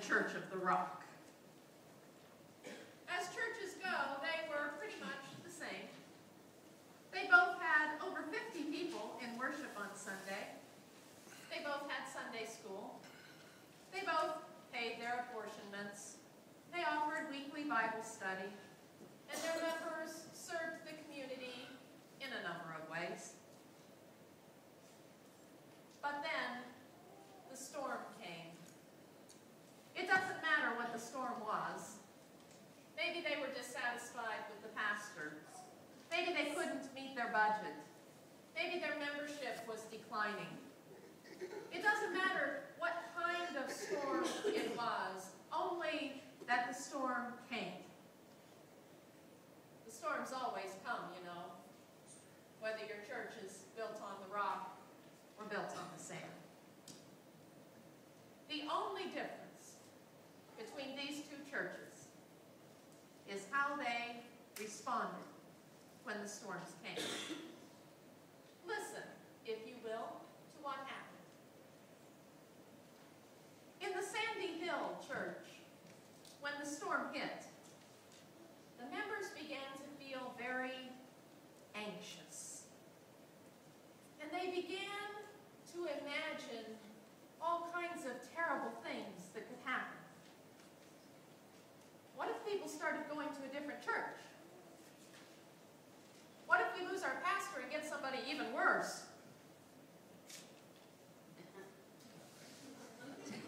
Church of the Rock. As churches go, they were pretty much the same. They both had over 50 people in worship on Sunday. They both had Sunday school. They both paid their apportionments. They offered weekly Bible study. And their members served the community in a number of ways. But then the storm came. It doesn't matter what the storm was. Maybe they were dissatisfied with the pastor. Maybe they couldn't meet their budget. Maybe their membership was declining. It doesn't matter what kind of storm it was, only that the storm came. The storms always come, you know, whether your church is built on the rock or built on the sand. The only difference between these two churches is how they responded when the storms came. Listen, if you will, to what happened. In the Sandy Hill Church, when the storm hit, the members began to feel very anxious. And they began to imagine all kinds of terrible things that could happen. What if people started going to a different church? What if we lose our pastor and get somebody even worse?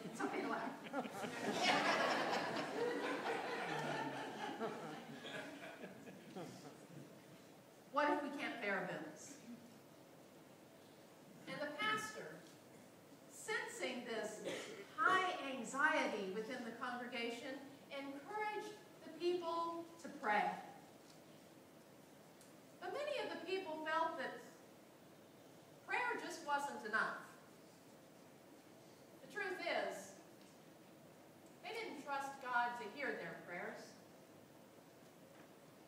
It's okay to laugh. What if we can't pay our bills? And the pastor, sensing this high anxiety within the congregation, encouraged the people to pray. But many of the people felt that prayer just wasn't enough. The truth is, they didn't trust God to hear their prayers.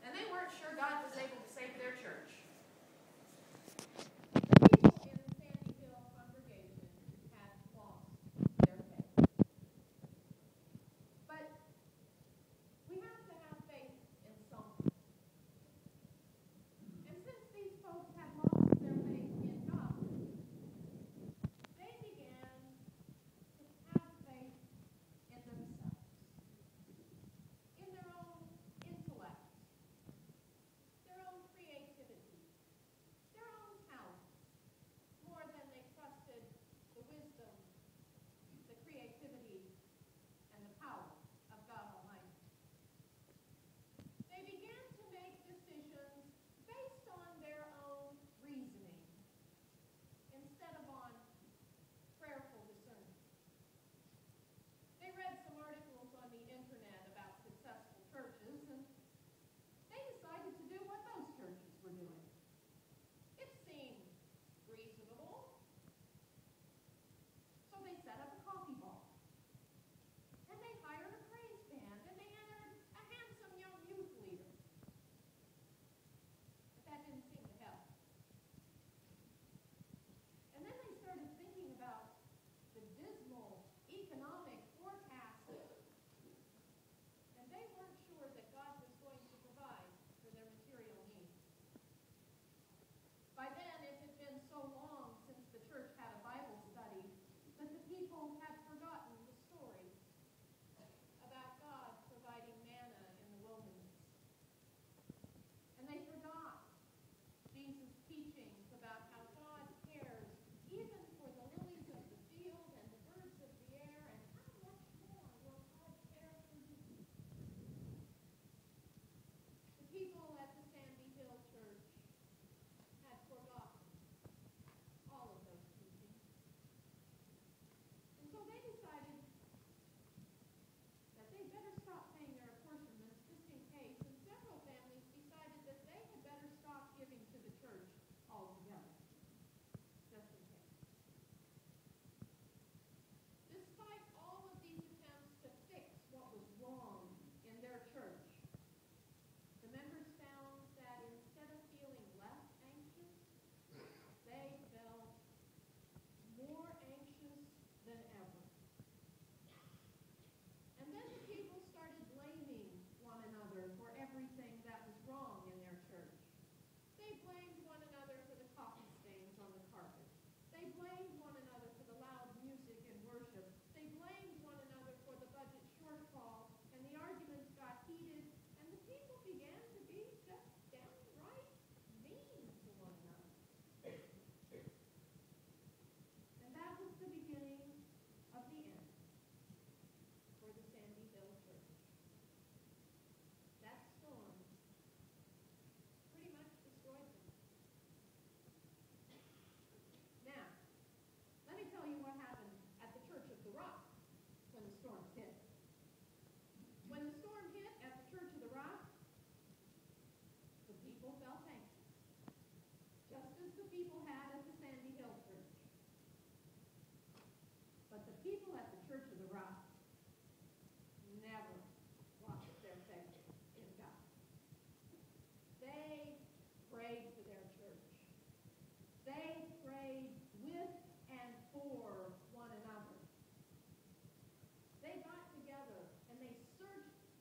And they weren't sure God was able to save their church. The people in the Sandy Hill congregation had lost their faith. But we have to have faith in something.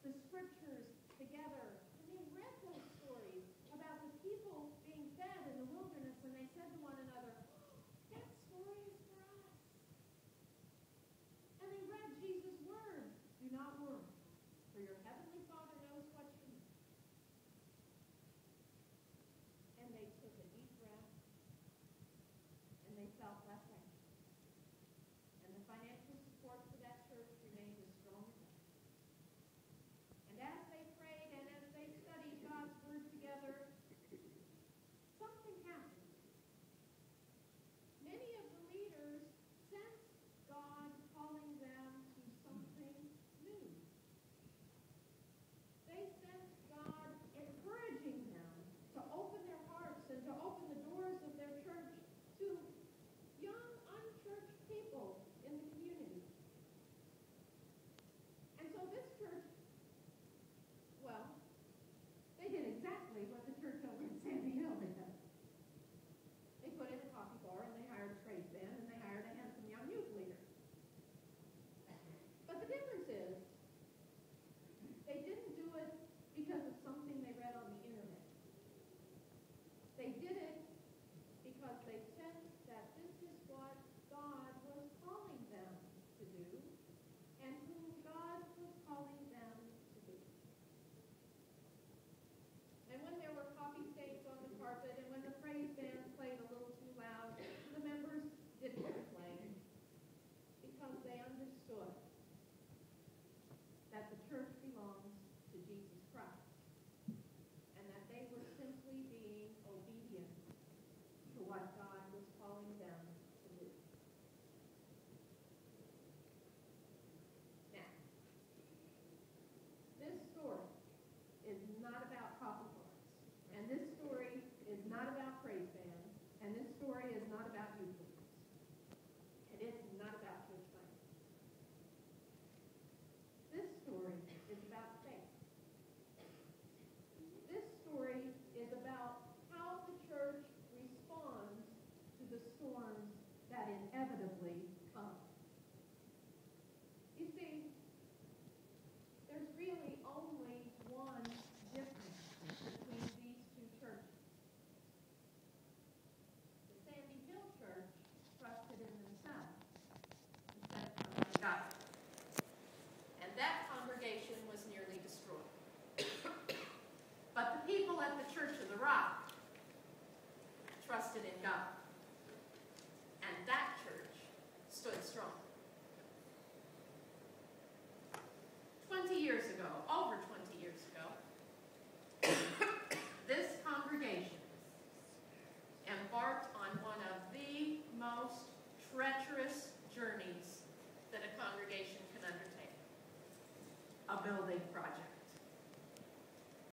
the scriptures together, and they read those stories about the people being fed in the wilderness, and they said to one another, "Oh, that story is for us." And they read Jesus' words, "Do not worry, for your heavenly Father knows what you need." And they took a deep breath, and they felt less